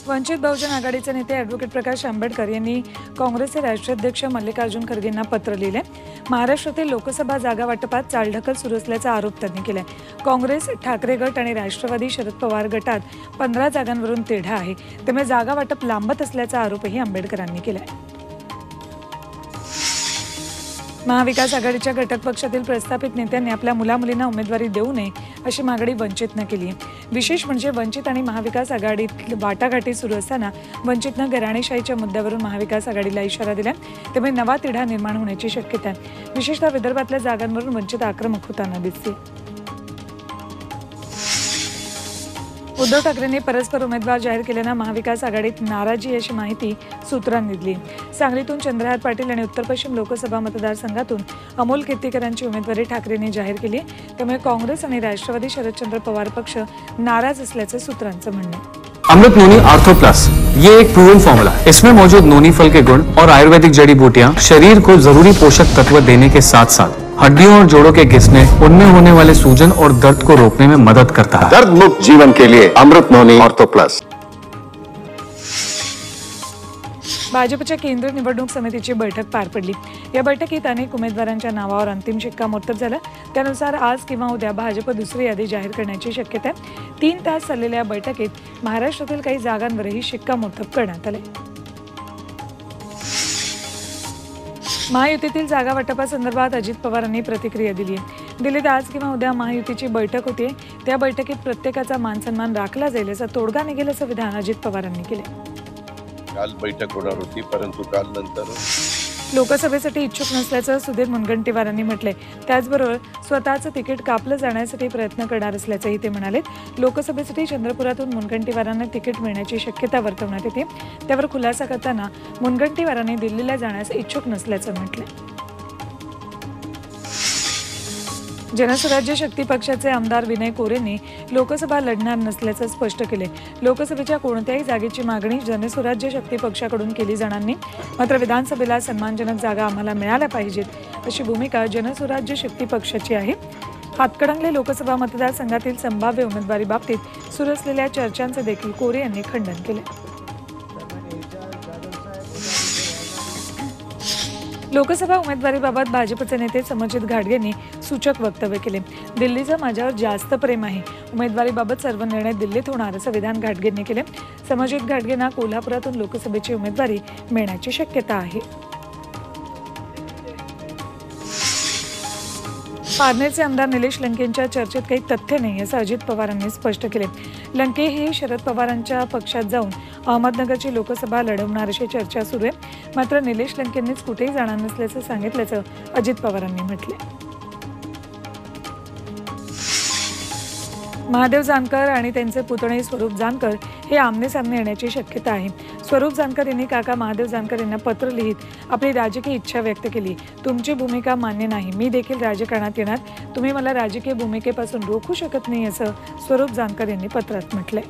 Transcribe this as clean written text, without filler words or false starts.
वंचित बहुजन आघाडीचे नेते ॲडव्होकेट प्रकाश आंबेडकर यांनी काँग्रेसचे राष्ट्राध्यक्ष मल्लिकार्जुन खरगेंना पत्र लिहिले। महाराष्ट्रातील लोकसभा जागा वाटपात चालढकल सुरू असल्याचा आरोप त्यांनी केलाय। काँग्रेस, ठाकरे गट आणि राष्ट्रवादी शरद पवार गटात 15 जागांवरून तिढा आहे, त्यामुळे जागा वाटप लांबत असल्याचा आरोपही आंबेडकरांनी केलाय। महाविकास आघाडीच्या घटक पक्षातील प्रस्थापित नेत्यांनी आपल्या मुलामुलींना उमेदवारी देऊ नये अशी मागणी वंचितनं केली आहे। विशेष म्हणजे वंचित आणि महाविकास आघाडीत वाटाघाटी सुरू असताना वंचितनं घराणेशाहीच्या मुद्द्यावरून महाविकास आघाडीला इशारा दिला, त्यामुळे नवा तिढा निर्माण होण्याची शक्यता आहे। विशेषतः विदर्भातल्या जागांवरून वंचित आक्रमक होताना दिसते। उद्धव ठाकरेंनी परस्पर उमेदवार जाहीर केल्यानं महाविकास आघाडीत नाराजी अशी माहिती सूत्रांनी दिली। सांगलीतून चंद्रहार पाटील आणि उत्तर पश्चिम लोकसभा मतदारसंघातून अमोल कीर्तीकरांची उमेदवारी ठाकरेंनी जाहीर केली, त्यामुळे काँग्रेस आणि राष्ट्रवादी शरदचंद्र पवार पक्ष नाराज असल्याचं सूत्रांचं म्हणणं आहे। अमृत नोनी आर्थो प्लस ये एक प्रूवन फॉर्मूला है। इसमें मौजूद नोनी फल के गुण और आयुर्वेदिक जड़ी बूटियां शरीर को जरूरी पोषक तत्व देने के साथ साथ हड्डियों और जोड़ों के घिसने, उनमें होने वाले सूजन और दर्द को रोकने में मदद करता है। दर्द मुक्त जीवन के लिए अमृत नोनी आर्थो प्लस। भाजपच्या केंद्रीय निवडणूक समितीची बैठक पार पडली। या बैठकीत अनेक उमेदवारांच्या नावावर अंतिम शिक्कामोर्तब झालं। त्यानुसार आज किंवा उद्या भाजप दुसरी यादी जाहीर करण्याची शक्यता आहे। 3 तास चाललेल्या या बैठकीत महाराष्ट्रातील काही जागांवरही शिक्कामोर्तब करण्यात आले। महायुतीतील जागा वाटपासंदर्भात अजित पवारांनी प्रतिक्रिया दिली आहे। दिल्लीत आज किंवा उद्या महायुतीची बैठक होते, त्या बैठकीत प्रत्येकाचा मानसन्मान राखला जाईल असा तोडगा निघेल असं विधान अजित पवारांनी केले। काल बैठक होणार होती, परंतु काल नंतर लोकसभेसाठी इच्छुक नसल्याचं सुधीर मुनगंटीवारांनी म्हटलंय। त्याचबरोबर स्वतःचं तिकीट कापलं जाण्यासाठी प्रयत्न करणार असल्याचंही ते म्हणाले। लोकसभेसाठी चंद्रपुरातून मुनगंटीवारांना तिकीट मिळण्याची शक्यता वर्तवण्यात येते, त्यावर खुलासा करताना मुनगंटीवारांनी दिल्लीला जाण्यास इच्छुक नसल्याचं म्हटलंय। जनसुराज्य शक्ती पक्षाचे आमदार विनय कोरेंनी लोकसभा लढणार नसल्याचं स्पष्ट केले। लोकसभेच्या कोणत्याही जागेची मागणी जनसुराज्य शक्ती पक्षाकडून केली जाणार नाही, मात्र विधानसभेला सन्मानजनक जागा आम्हाला मिळाल्या पाहिजेत अशी भूमिका जनसुराज्य शक्ती पक्षाची आहे। हातकणंगले लोकसभा मतदारसंघातील संभाव्य उमेदवारीबाबतीत सुरू असलेल्या चर्चांचे देखील कोरे यांनी खंडन केले। लोकसभा उमेदवारीबाबत भाजपचे नेते समरजित घाटगेंनी सूचक वक्तव्य केले। दिल्लीचं माझ्यावर जास्त प्रेम आहे, उमेदवारीबाबत सर्व निर्णय दिल्लीत होणार असं विधान घाटगेंनी केले। समरजित घाटगेंना कोल्हापुरातून लोकसभेची उमेदवारी मिळण्याची शक्यता आहे। पारनेरचे आमदार निलेश लंकेंच्या चर्चेत काही तथ्य नाही असं अजित पवारांनी स्पष्ट केले। लंके हे शरद पवारांच्या पक्षात जाऊन अहमदनगरची लोकसभा लढवणार अशी चर्चा सुरू आहे, मात्र निलेश लंकेंनीच कुठेही जाणार नसल्याचं सांगितल्याचं अजित पवारांनी म्हटलंय। महादेव जानकर आणि त्यांचे पुतणे स्वरूप जानकर हे आमने-सामने येण्याची शक्यता आहे। स्वरूप जानकर यांनी काका महादेव जानकर यांना पत्र लिहित आपली राजकीय इच्छा व्यक्त केली। तुमची भूमिका मान्य नाही, मी देखील राजकारणात येणार, तुम्ही मला राजकीय भूमिकेपासून रोखू शकत नाही असं स्वरूप जानकर यांनी पत्रात म्हटलंय।